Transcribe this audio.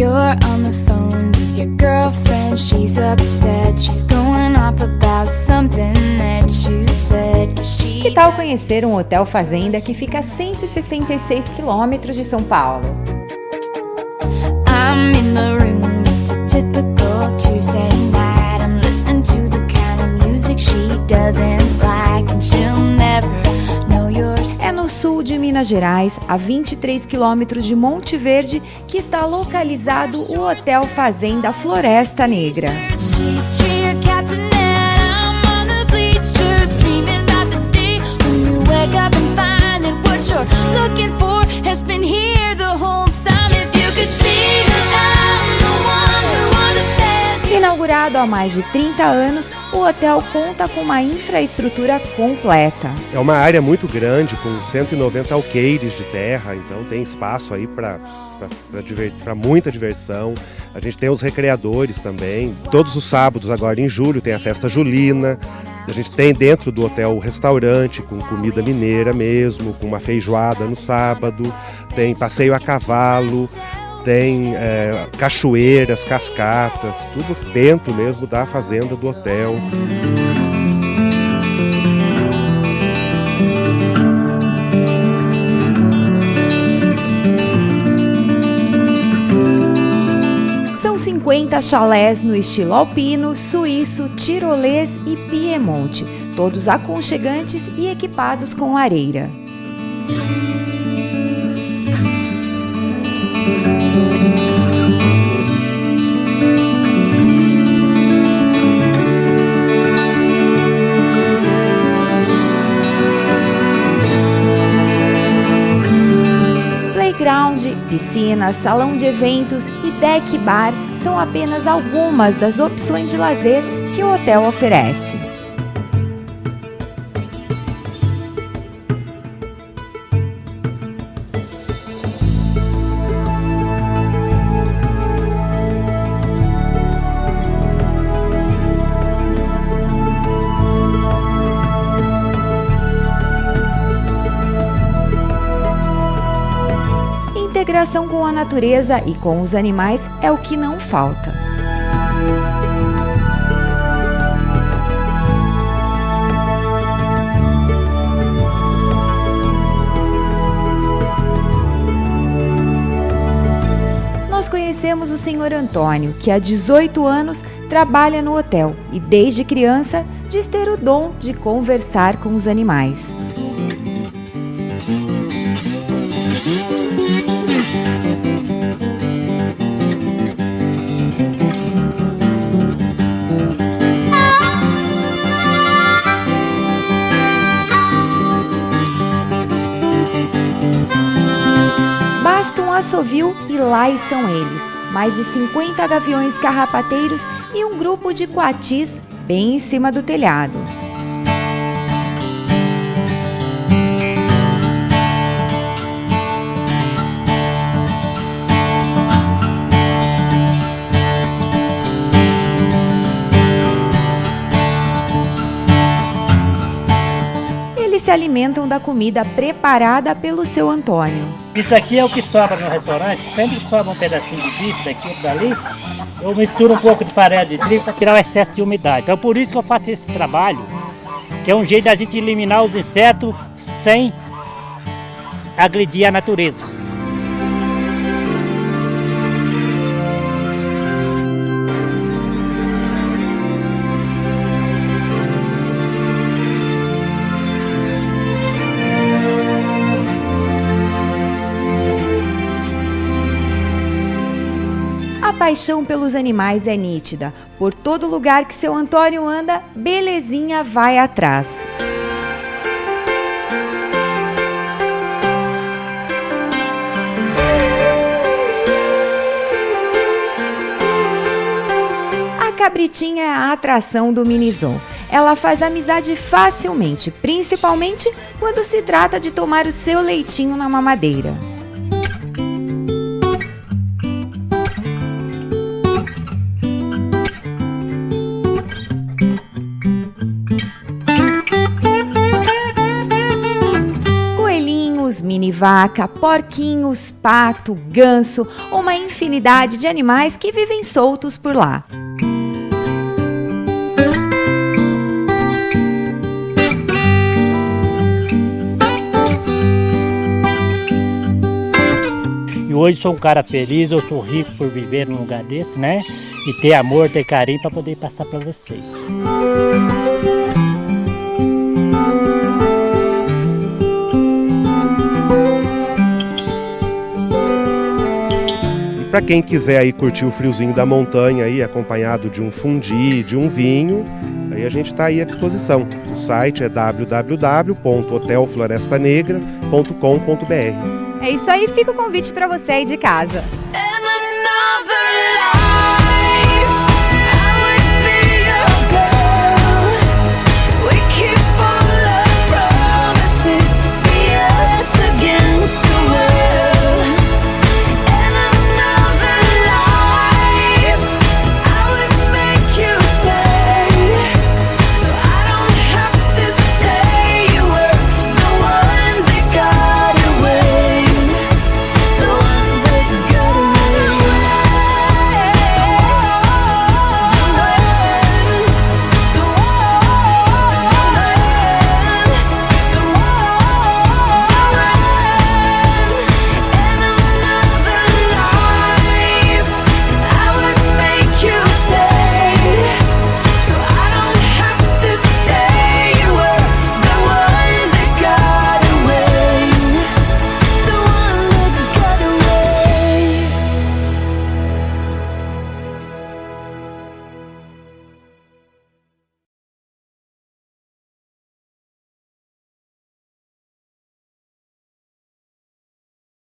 You're on the phone with your girlfriend. She's upset. She's going off about something that you said. Que tal conhecer um hotel fazenda que fica a 166 quilômetros de São Paulo? I'm in the room. It's a typical Tuesday night. I'm listening to the kind of music she doesn't like, and she'll never know your style. É no sul de Minas Gerais, a 23 quilômetros de Monte Verde, que está localizado o Hotel Fazenda Floresta Negra. She's cheer captain and I'm on the bleachers, dreaming about the day when you wake up and find that what you're looking for has been here the whole time. If you could see that I'm the one who understands. Inaugurado há mais de 30 anos, o hotel conta com uma infraestrutura completa. É uma área muito grande, com 190 alqueires de terra, então tem espaço aí para muita diversão. A gente tem os recreadores também. Todos os sábados, agora em julho, tem a festa julina. A gente tem dentro do hotel o restaurante com comida mineira mesmo, com uma feijoada no sábado. Tem passeio a cavalo, tem cachoeiras, cascatas, tudo dentro mesmo da fazenda do hotel. São 50 chalés no estilo alpino, suíço, tirolês e piemonte, todos aconchegantes e equipados com lareira. Playground, piscina, salão de eventos e deck bar são apenas algumas das opções de lazer que o hotel oferece. Integração com a natureza e com os animais é o que não falta. Nós conhecemos o Sr. Antônio, que há 18 anos trabalha no hotel e desde criança diz ter o dom de conversar com os animais. Basta um assovio e lá estão eles, mais de 50 gaviões carrapateiros e um grupo de coatis bem em cima do telhado. Eles se alimentam da comida preparada pelo seu Antônio. Isso aqui é o que sobra no restaurante. Sempre que sobra um pedacinho de bife daqui ou dali, eu misturo um pouco de farelo de trigo para tirar o excesso de umidade. Então por isso que eu faço esse trabalho, que é um jeito da gente eliminar os insetos sem agredir a natureza. A paixão pelos animais é nítida. Por todo lugar que seu Antônio anda, belezinha vai atrás. A cabritinha é a atração do Minizon. Ela faz amizade facilmente, principalmente quando se trata de tomar o seu leitinho na mamadeira. vaca, porquinhos, pato, ganso, uma infinidade de animais que vivem soltos por lá. E hoje sou um cara feliz, eu sou rico por viver num lugar desse, né? E ter amor, ter carinho para poder passar para vocês. Para quem quiser aí curtir o friozinho da montanha aí, acompanhado de um fundi, de um vinho, aí a gente está aí à disposição. O site é www.hotelflorestanegra.com.br. É isso aí, fica o convite para você aí de casa.